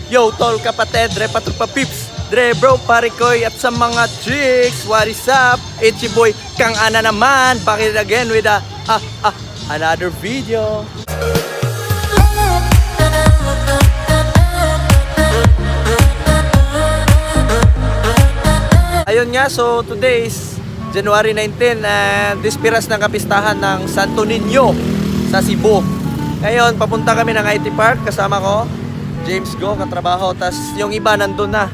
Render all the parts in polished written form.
Yo, tol, kapatid, Dre Patrupa Pips, Dre bro, parikoy at sa mga chicks, what is up? It's your boy, Kang Ana naman, back again with another video. Ayun nga, so today is January 19 and dispiras ng kapistahan ng Santo Niño sa Cebu. Ngayon, papunta kami ng IT Park, kasama ko James Go, katrabaho, tas yung iba nandun na.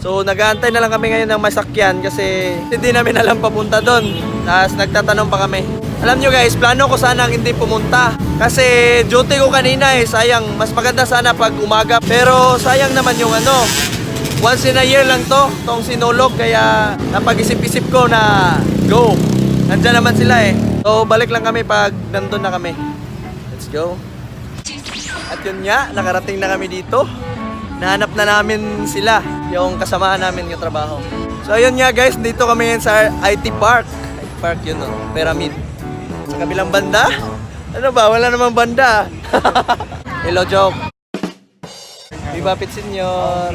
So nag-aantay na lang kami ngayon ng masakyan kasi hindi namin alam papunta doon. Tas nagtatanong pa kami. Alam nyo guys, plano ko sana hindi pumunta kasi duty ko kanina sayang, mas maganda sana pag umaga. Pero sayang naman yung once in a year lang tong sinulog, kaya napag-isip-isip ko na go. Nandyan naman sila So balik lang kami pag nandun na kami. Let's go. At yun nga, nakarating na kami dito. Nahanap na namin sila, yung kasamaan namin yung trabaho. So ayun nga guys, dito kami ngayon sa IT Park. IT Park yun Pyramid. Sa kabilang banda, ano ba? Wala namang banda. Hello, joke. Viva Pit Senyor.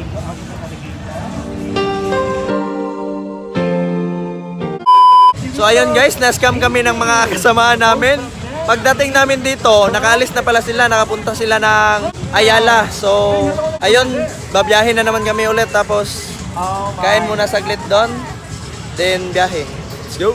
So ayun guys, na-scam kami ng mga kasamaan namin. Pagdating namin dito, nakaalis na pala sila, nakapunta sila ng Ayala. So ayun, babiyahin na naman kami ulit, tapos kain muna saglit doon, then biyahe. Let's go!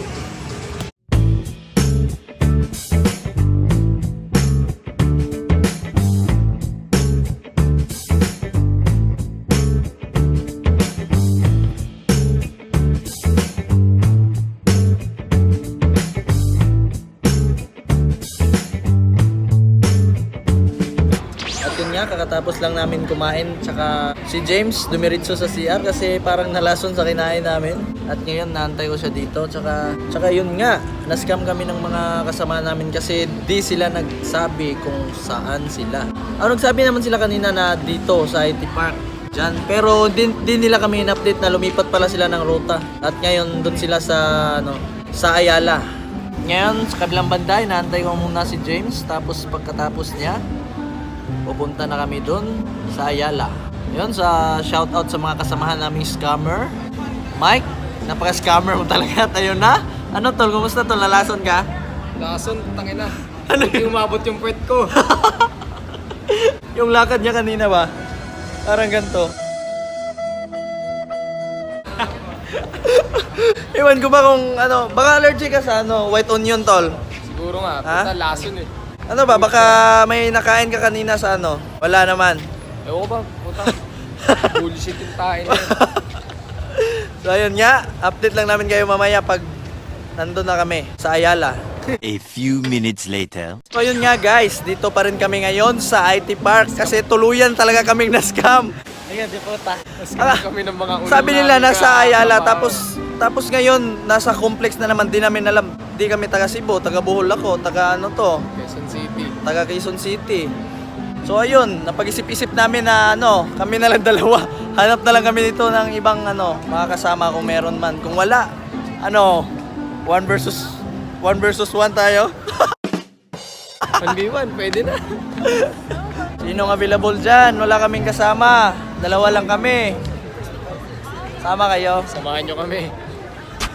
Kakatapos lang namin kumain, tsaka si James dumiritso sa CR kasi parang nalason sa kinain namin. At ngayon naantay ko siya dito, tsaka yun nga, na-scam kami ng mga kasama namin kasi di sila nagsabi kung saan sila. Nagsabi naman sila kanina na dito sa IT Park dyan, pero di nila kami in-update na lumipat pala sila ng ruta. At ngayon doon sila sa Ayala. Ngayon sa kabilang banda, inaantay ko muna si James, tapos pagkatapos niya pupunta na kami dun sa Ayala. Yun, sa shoutout sa mga kasamahan naming scammer. Mike, napaka-scammer mo talaga. Tayo na. Ano tol, kumusta tol? Nalason ka? Lason, tangina. Hindi umabot yung puwet ko. Yung lakad niya kanina ba? Parang ganito. Iwan ko ba kung baka allergic ka sa white onion tol? Siguro nga, Ha? puta lason Ano ba, baka may nakain ka kanina sa Wala naman. Ewan ko ba, puta. Bullshit yung tain na yun. So ayun nga, update lang namin kayo mamaya pag nandun na kami sa Ayala. A few minutes later. So yun nga guys, dito pa rin kami ngayon sa IT Park kasi tuluyan talaga kaming na-scam. Ayan, di puta. Nascam kami ng mga ulo. Sabi nila nasa Ayala, tapos ngayon nasa complex na naman, di namin alam. Di kami taga Cebu, taga Bohol ako, taga Quezon City. taga Quezon City. So ayun, napag-isip-isip namin na kami na lang dalawa. Hanap na lang kami dito ng ibang mga kasama kung meron man. Kung wala, 1 versus 1 tayo. 1v1, pwede na. Sinong available dyan? Wala kaming kasama. Dalawa lang kami. Sama kayo. Samahan nyo kami.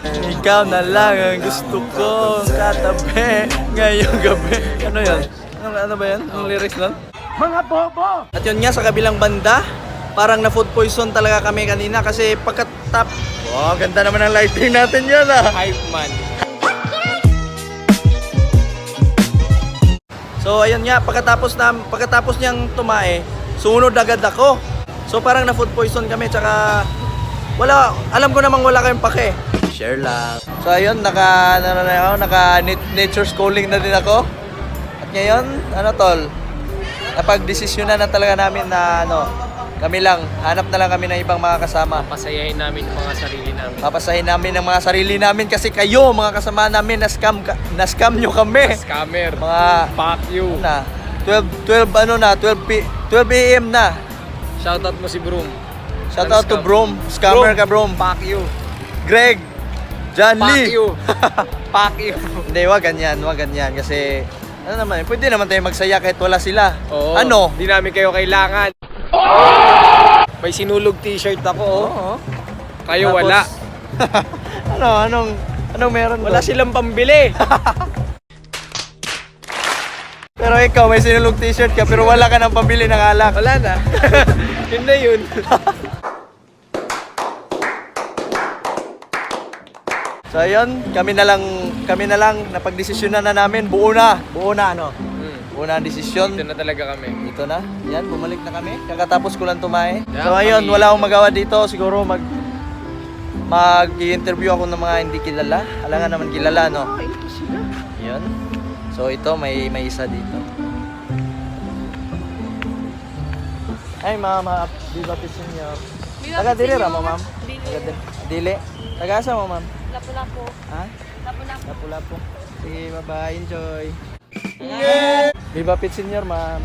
Ikaw na lang ang gusto ko katabi ngayong gabi. Ano yun? Ano ba yun? Anong lyrics nun? Mga bobo! At yun nga, sa kabilang banda, parang na food poison talaga kami kanina kasi pagkatap... Wow, ganda naman ang lighting natin yan Hype man. So ayun nga, pagkatapos niyang tumae, sumunod agad ako. So parang na food poison kami, tsaka alam ko namang wala kayong pake. Share lang. So ayun, naka nature schooling na din ako. At ngayon, tol, napag-desisyonan na talaga namin na kami lang, hanap na lang kami ng ibang mga kasama. Pasayahin namin yung mga sarili namin. Papasahin namin ang mga sarili namin kasi kayo, mga kasama namin, na-scam nyo kami. Scammer. Mga Fuck you. 12 AM na. Shoutout mo si Broom. Shoutout to Brom. Scammer ka, Brom. Fuck you. Greg. John Fuck Lee. you. Fuck you. Hindi, wag ganyan. Kasi, pwede naman tayo magsaya kahit wala sila. Oo. Ano? Di namin kayo kailangan. May sinulog t-shirt ako, oh. Oo. Kayo Tapos, wala. Anong meron Wala doon? silang pambili. Pero ikaw, may sinulog t-shirt ka, pero wala ka ng pambili ng alak. Wala na. Yun na yun. So ayun, kami na lang napagdesisyonan na namin, buo na ano. Buo na ang desisyon. Ito na talaga kami. Dito na. Yan, bumalik na kami. Kakatapos ko lang tumae. Yeah, So ayun, kami- wala akong magawa dito. Siguro mag-i-interview ako ng mga hindi kilala. Alangan naman kilala, no? Yun. So ito, may isa dito. Ay, ma'am. Viva Pisinyo. Taga dili ra mo, ma'am? Taga dili. Taga asa mo, ma'am? Lapu-lapu. Ha? Lapu-lapu. Lapu-lapu. Sige, bye-bye. Enjoy. Viva Pit Senior, ma'am.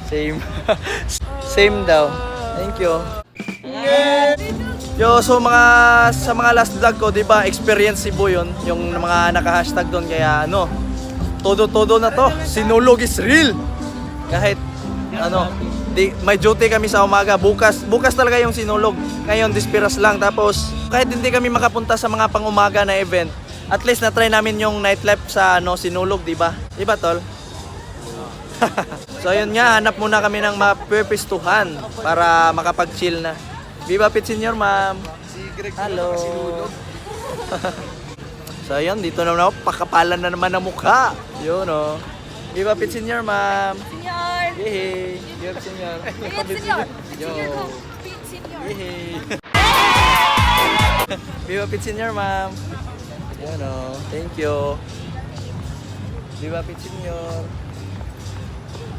Same. Same daw. Thank you. Yo, so sa mga last vlog ko, 'di ba, experience Cebu 'yon, yung mga naka-hashtag doon, kaya todo na to. Sinulog is real. Kahit may duty kami sa umaga, bukas talaga yung sinulog. Ngayon dispiras lang, tapos kahit hindi kami makapunta sa mga pang-umaga na event, at least na-try namin yung nightlife sa sinulog, 'di ba? 'Di ba, tol? So ayun nga, hanap muna kami ng mapipistuhan para makapag-chill na. Viva Pit Senior, ma'am. Hello. So ayun, dito naman ako, pakapalan na naman ang mukha. Yun, oh. Viva Pit Senior, ma'am. Senior! Yehey. Viva Pit Senior. Ayan, senior! Yo. Senior ko! Senior! Yehey. Viva Pit Senior, ma'am. Yun, oh. Thank you. Viva Pit Senior.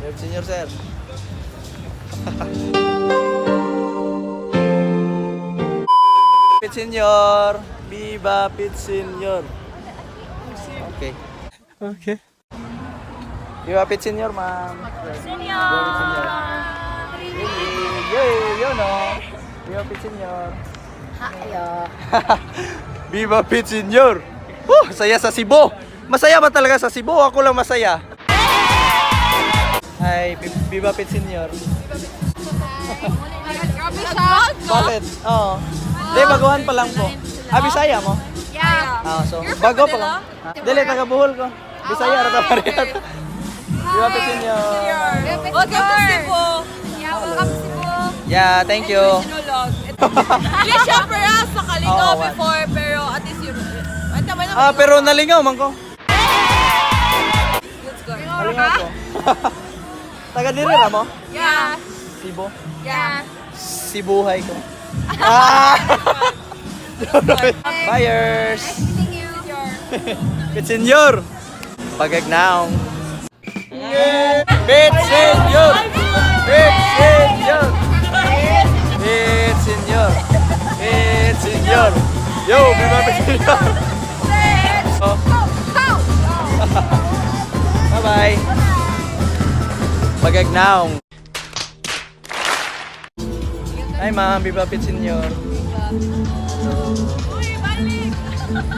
Viva Pit Senior, sir. Pit Senior. Viva Pit Senior. Okay. Okay. Viva Pit Senior, ma'am. Senior! Yay! Yun, oh. Viva Pit Senior. Hayo! Viva Pit Senior. Saya sa Cebu. Masaya ba talaga sa Cebu? Ako lang masaya. Hi, Viva Pit Senior. Grabe siya! Bakit? Oo. Di, baguhan pa lang po. Bisaya mo? Yeah! So, bago pa lang. Dili, taga Bohol ko. Bisaya, rata pa rin. Viva Pit Senior. Welcome to Cebu! Yeah, welcome to Cebu! Yeah, thank you. Hindi siya pera sa Kalinga Oo, before, pero at least yun. Pero nalingaw man ko. Let's go. Nalingaw ko. Taga dili ra mo? Yeah! Cebu. Yeah! Sibuhay ko. Ah! Buyers! Meeting you! Pit Senior! Pagagnaong. Pit Senior! Pit Senior! Pit Senior! Pit Senior! Yo! Viva Pit Senior! Oh. Bye-bye! Pagagnaong. Hi ma'am, Viva Pit Senior.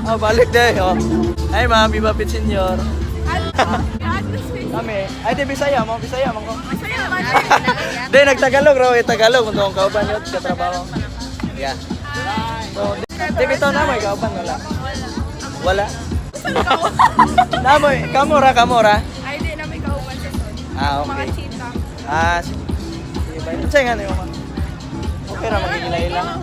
Oh, balik deh. Oh. Hi ma'am, Viva Pit Senior. Kami. Ay, di Bisaya mo ko. Di, nagtagalog raw. Tagalog. Kung doon kauban yun, sa trabaho. Yeah. So, di bitaw na mo, kauban. Wala. Namoy, kamora. Ay, di namin kauban sa son. Okay. Chita. Sige. Sige, bye. Ano sa'yo nga na yung man? Okay na, magigilay lang.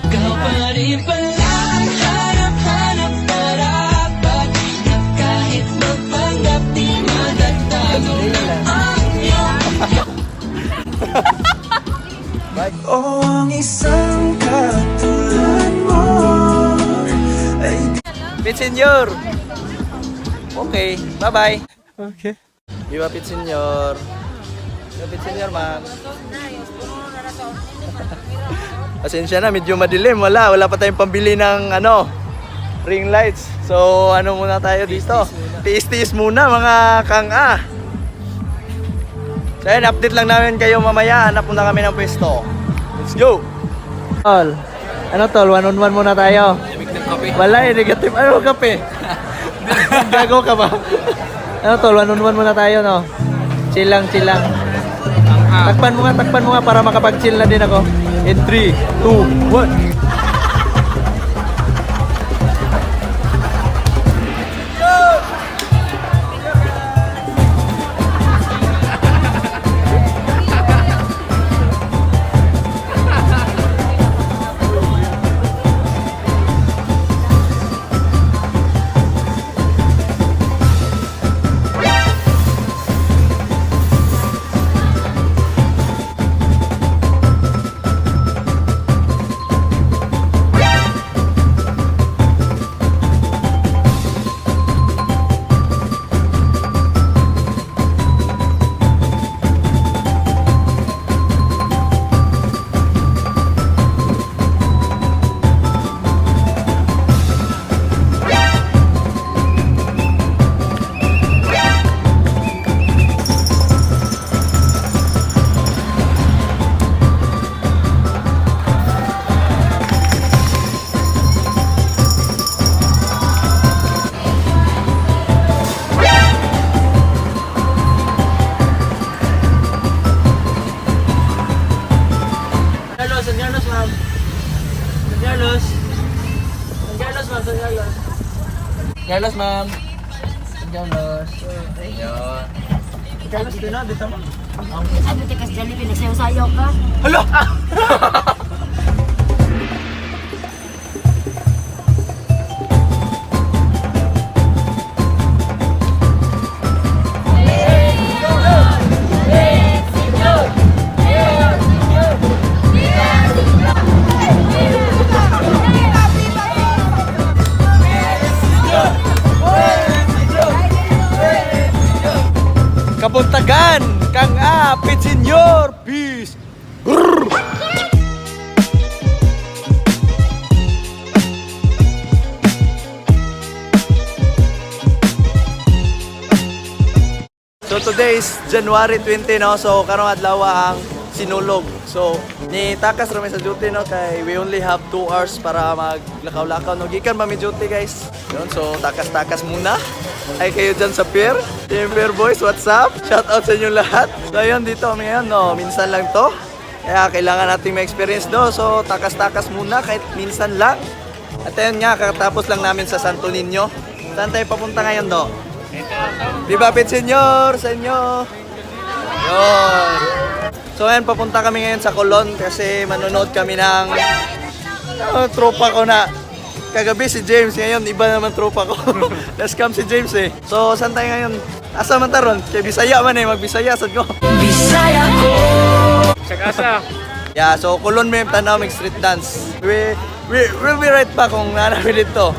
Ikaw pa rin pala ang hanap-hanap marapat na kahit magpanggap di madagdago ang iyong Bye. O ang isang katulad mo ay Pit Senior. Okay, bye-bye. Okay. Viva Pit Senior. Viva Pit Senior, ma'am. Pasensya na, medyo madilim. Wala pa tayong pambili ng ring lights. So, muna tayo dito. Tiis-tiis muna mga kang-a. So, ayun, update lang namin kayo mamaya. Hanap muna kami ng pwesto. Let's go! Tol, tol? One-on-one muna tayo. Wala negative. Ano kape? Gago ka ba? Tol? One-on-one muna tayo, no? Chill lang. Ang Takpan mo nga para makapag-chill na din ako. In 3, 2, 1. Carlos, ma'am. Carlos. Ayun. Carlos, dito na, dito mo. Ano tikas dyan, pinagsayaw-sayaw ka? Hala! Kabuntagan kang apit senyor. Peace. Brrr. So today is January 20 no. So karong adlaw ang sinulog. So ni takas ra may sa duty no kay we only have 2 hours para maglakaw-lakaw no. Gikan pa mi duty guys. Yun, so takas-takas muna. Ay kayo dyan sa pier. Team Pier Boys, what's up? Shout out sa inyo lahat. So ayun, dito kami ngayon, no? Minsan lang to. Kaya kailangan nating ma-experience do. So takas-takas muna kahit minsan lang. At ayun nga, kakatapos lang namin sa Santo Niño. Saan tayo papunta ngayon do? Viva Pit Senyor sa inyo. Yun. So ayun, papunta kami ngayon sa Colon kasi manonood kami ng tropa ko na kagabi si James, ngayon iba naman tropa ko. Let's come si James eh. So, saan tayo ngayon? Asa man taron? Kaya Bisaya man eh, magbisaya sad ko. Bisaya ko! Sagasa. Yeah, so Kulon may tanaw mag street dance. We'll be right back kung nanami dito.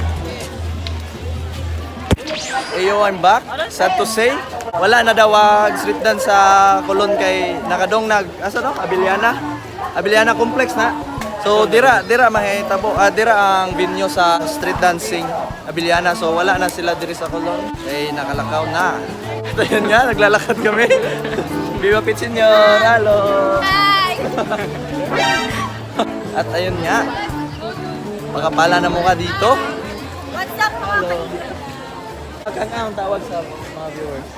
Ayo, I'm back. Sad to say, wala na daw street dance sa Kulon kay nakadong asa no? Abiliana Complex na. So dira mahitabo dira ang venue sa street dancing Abiliana. So wala na sila diri sa Colon. Kay nakalakaw na. So yun nga, naglalakad kami. Viva Pit Senyor! Hello! Hi! At ayun nga, makapala na mukha dito. What's up mga Kanga ang tawag sa mga viewers.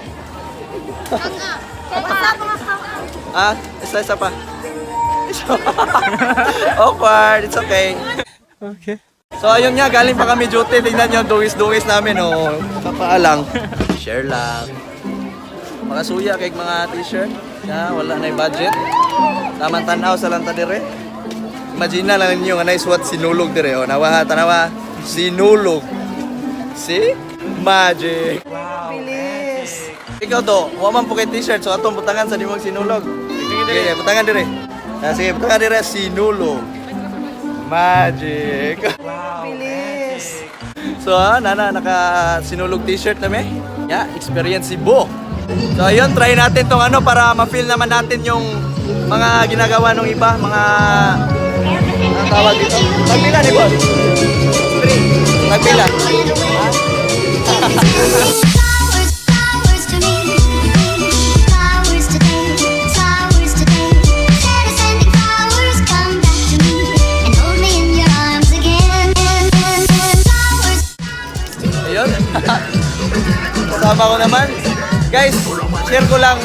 What's up mga kaka? Isa pa. Awkward, it's okay. Okay. So ayun nga, galing pa kami duty. Tingnan nyo, duwis namin oh. Kapaalang. Share lang. Mga suya kay mga t-shirt. Ya, wala na yung budget. Tamang tanaw sa lanta dire. Imagine na lang ninyo nga nice what sinulog dire. O, nawa, tanawa. Sinulog. See? Magic. Wow. Bilis. Ikaw to, huwag man po kay t-shirt. So atong butangan sa dimong sinulog. Sige, butangan dire. Sige, butangan dire. Sinulog. Magic. Wow. Bilis. So, naka sinulog t-shirt namin. Yeah, experience si Bo. So, ayun, try natin tong para ma-feel naman natin yung mga ginagawa ng iba, mga tawag dito. Magpila ni Boss? 3. Magpila. Flowers to me, flowers today, flowers today. Instead of sending flowers, come back to me and hold me in your arms again. Flowers. Ayun. Kasama ko naman. Guys, share ko lang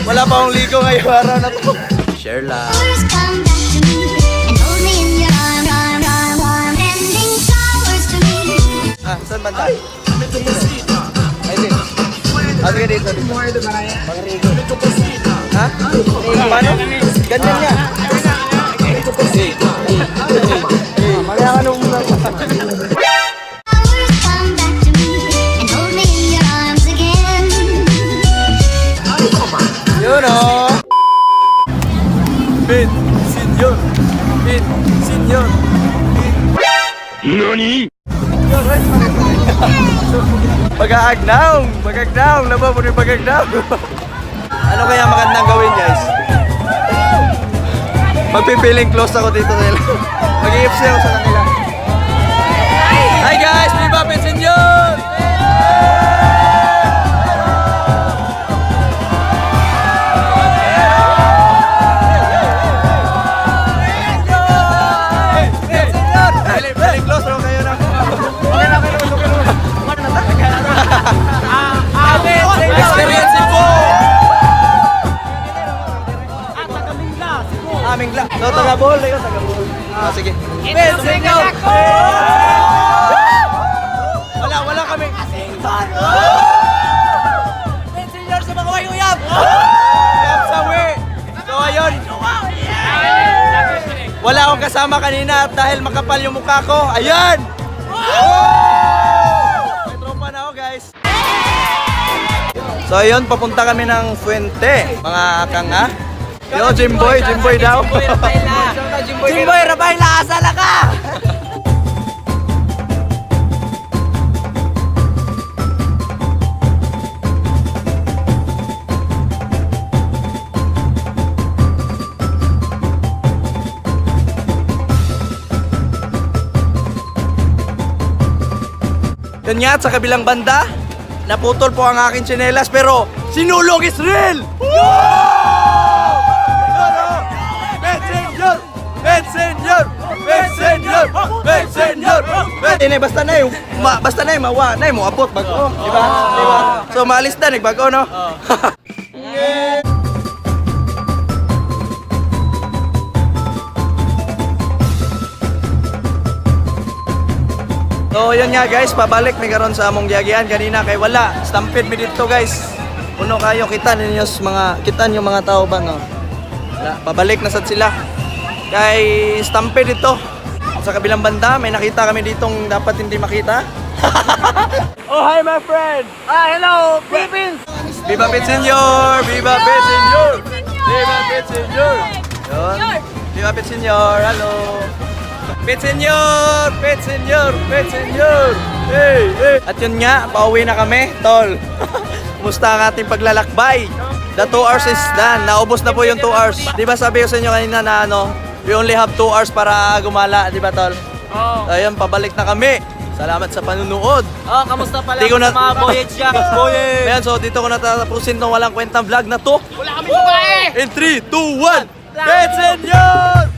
Wala pa akong ligo ngayong araw na to. Share lang. Flowers come back to me and hold me in your arms. Sending flowers to me. Ah, saan banda? Ay, din. Ah, sige dito. Ha? Paano? Ganyan nga. Magaya ka nung Flowers come back to me and hold me in your arms again. Yun o. Pin, senyor. Pin, senyor. NANI? Pag-aagnaw! Pag-aagnaw! Laba mo rin pag-aagnaw! Ano kaya magandang gawin, guys? Magpipiling close ako dito sa nila. Mag-i-FC ako sa kanila. Hi guys! Viva Pensenyor! Piling close, bro. Kayo na. Okay na, okay na. Experience po! Aming lang. No, taga-ball. Ayun, taga-ball. Ah, sige. Wala kami. Senior sa mga uyab. Uyab sa wi. So, ayun. Wala akong kasama kanina at dahil makapal yung mukha ko. Ayan! May tropa na ako, guys. So, ayun. Papunta kami ng Fuente. Mga kanga. Yo, Jimboy daw. Jimboy Rabayla, asala ka! Yun nga, sa kabilang banda, naputol po ang aking tsinelas pero sinulog is real! Basta na yung mawa na yung mo abot bago, di ba? So maalis na nagbago, no? So yun nga guys, pabalik mi karon sa among giagian kanina kay wala. Stampede mi dito guys. Puno kayo kita ninyo mga tao ba no? Wala, pabalik na sad sila. Kay stampede dito. Sa kabilang banda may nakita kami ditong dapat hindi makita. Oh hi my friend. Ah hello Philippines. Viva Pensenyor! Viva Pensenyor! Viva Pensenyor! Yun. Viva Pensenyor! Hello! Pensenyor! Pensenyor! Pensenyor! Hey! Hey! At yun nga, pauwi na kami, tol. Kumusta ang ating paglalakbay? The 2 hours is done. Naubos na po yung 2 hours. Di ba sabi ko sa inyo kanina na we only have 2 hours para gumala, di ba tol? Oo. So ayun, pabalik na kami. Salamat sa panunood. Oh, kamusta pala Di ko na- sa mga voyage ka? Voyage! Ayan, so dito ko natatapusin itong walang kwentang vlog na to. Wala kami babae! In 3, 2, 1, Pensenyor!